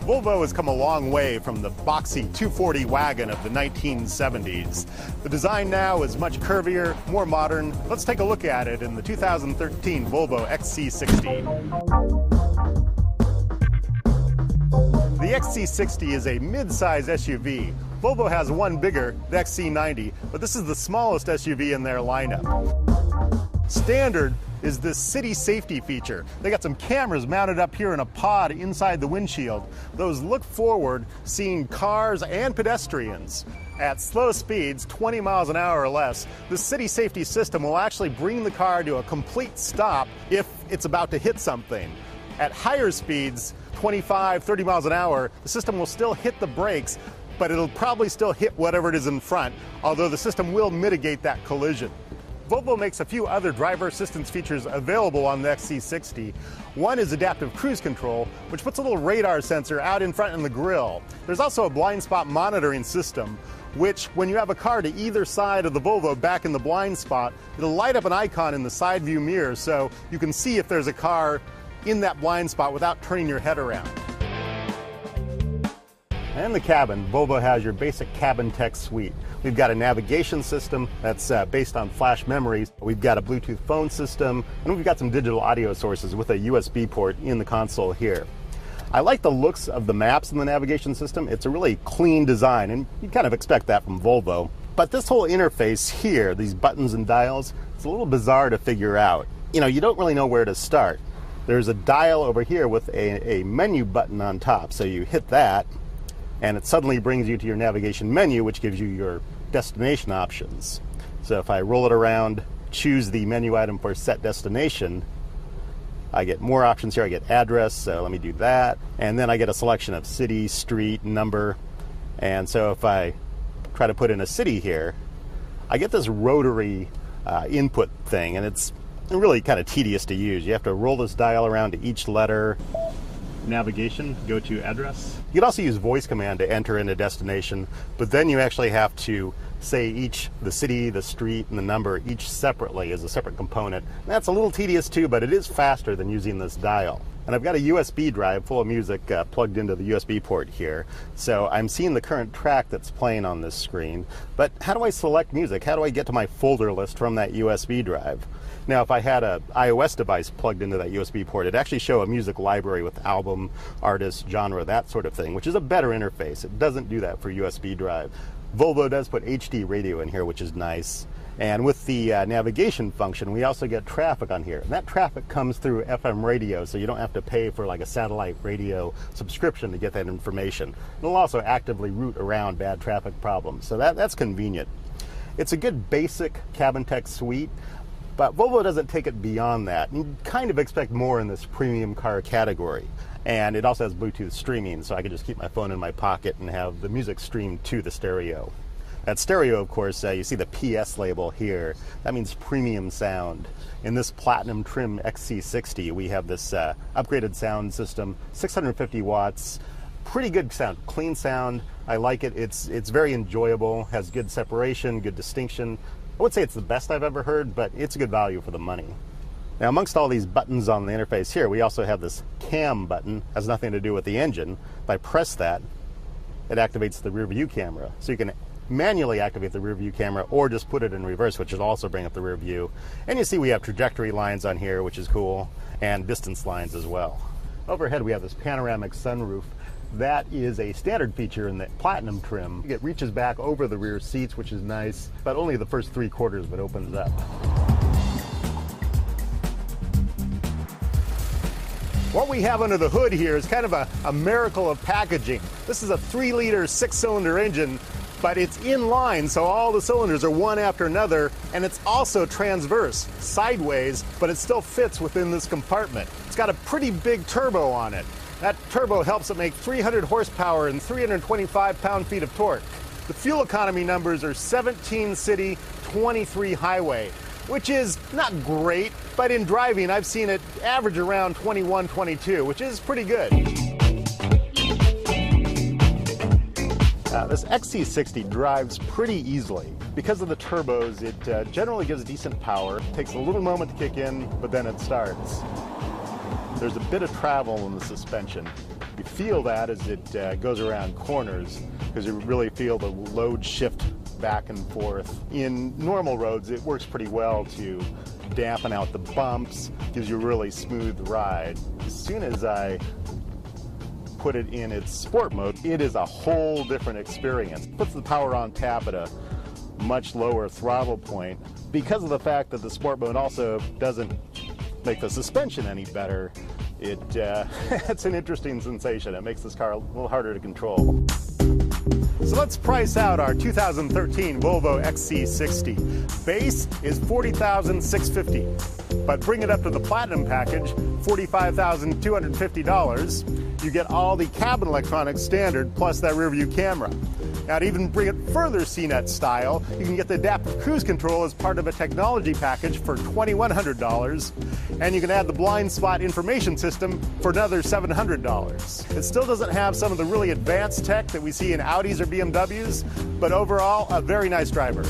Volvo has come a long way from the boxy 240 wagon of the 1970s. The design now is much curvier, more modern. Let's take a look at it in the 2013 Volvo XC60. The XC60 is a mid-size SUV. Volvo has one bigger, the XC90, but this is the smallest SUV in their lineup. Standard is this city safety feature. They got some cameras mounted up here in a pod inside the windshield. Those look forward, seeing cars and pedestrians. At slow speeds, 20 miles an hour or less, the city safety system will actually bring the car to a complete stop if it's about to hit something. At higher speeds, 25, 30 miles an hour, the system will still hit the brakes, but it'll probably still hit whatever it is in front, although the system will mitigate that collision. Volvo makes a few other driver assistance features available on the XC60. One is adaptive cruise control, which puts a little radar sensor out in front in the grille. There's also a blind spot monitoring system, which when you have a car to either side of the Volvo back in the blind spot, it'll light up an icon in the side view mirror so you can see if there's a car in that blind spot without turning your head around. And in the cabin, Volvo has your basic cabin tech suite. We've got a navigation system that's based on flash memories. We've got a Bluetooth phone system, and we've got some digital audio sources with a USB port in the console here. I like the looks of the maps in the navigation system. It's a really clean design, and you kind of expect that from Volvo. But this whole interface here, these buttons and dials, it's a little bizarre to figure out. You know, you don't really know where to start. There's a dial over here with a menu button on top, so you hit that, and it suddenly brings you to your navigation menu, which gives you your destination options. So if I roll it around, choose the menu item for set destination, I get more options here. I get address, so let me do that. And then I get a selection of city, street, number. And so if I try to put in a city here, I get this rotary input thing, and it's really kind of tedious to use. You have to roll this dial around to each letter. Navigation, go to address. You can also use voice command to enter in a destination, but then you actually have to say the city, the street, and the number each separately as a separate component. And that's a little tedious too, but it is faster than using this dial. And I've got a USB drive full of music plugged into the USB port here. So I'm seeing the current track that's playing on this screen. But how do I select music? How do I get to my folder list from that USB drive? Now, if I had an iOS device plugged into that USB port, it'd actually show a music library with album, artist, genre, that sort of thing, which is a better interface. It doesn't do that for USB drive. Volvo does put HD radio in here, which is nice. And with the navigation function, we also get traffic on here. And that traffic comes through FM radio, so you don't have to pay for like a satellite radio subscription to get that information. It'll also actively route around bad traffic problems, so that's convenient. It's a good basic cabin tech suite, but Volvo doesn't take it beyond that. You kind of expect more in this premium car category. And it also has Bluetooth streaming, so I can just keep my phone in my pocket and have the music streamed to the stereo. That stereo, of course, you see the PS label here. That means premium sound. In this platinum trim XC60, we have this upgraded sound system, 650 watts, pretty good sound, clean sound. I like it. It's very enjoyable, has good separation, good distinction. I would say it's the best I've ever heard, but it's a good value for the money. Now, amongst all these buttons on the interface here, we also have this cam button. Has nothing to do with the engine. If I press that, it activates the rear view camera. So you can manually activate the rear view camera or just put it in reverse, which will also bring up the rear view. And you see we have trajectory lines on here, which is cool, and distance lines as well. Overhead, we have this panoramic sunroof. That is a standard feature in the platinum trim. It reaches back over the rear seats, which is nice, but only the first 3/4 of it opens up. What we have under the hood here is kind of a miracle of packaging. This is a 3-liter 6-cylinder engine, but it's in line, so all the cylinders are one after another, and it's also transverse, sideways, but it still fits within this compartment. It's got a pretty big turbo on it. That turbo helps it make 300 horsepower and 325 pound-feet of torque. The fuel economy numbers are 17 city, 23 highway, which is not great, but in driving I've seen it average around 21, 22, which is pretty good. This XC60 drives pretty easily. Because of the turbos, it generally gives decent power. It takes a little moment to kick in, but then it starts. There's a bit of travel in the suspension. feel that as it goes around corners, because you really feel the load shift back and forth. In normal roads, it works pretty well to dampen out the bumps, gives you a really smooth ride. As soon as I put it in its sport mode, it is a whole different experience. Puts the power on tap at a much lower throttle point. Because of the fact that the sport mode also doesn't make the suspension any better, it's an interesting sensation. It makes this car a little harder to control. So let's price out our 2013 Volvo XC60. Base is $40,650, but bring it up to the Platinum package, $45,250. You get all the cabin electronics standard plus that rear view camera. Now, to even bring it further CNET style, you can get the adaptive cruise control as part of a technology package for $2,100, and you can add the blind spot information system for another $700. It still doesn't have some of the really advanced tech that we see in Audis or BMWs, but overall, a very nice driver.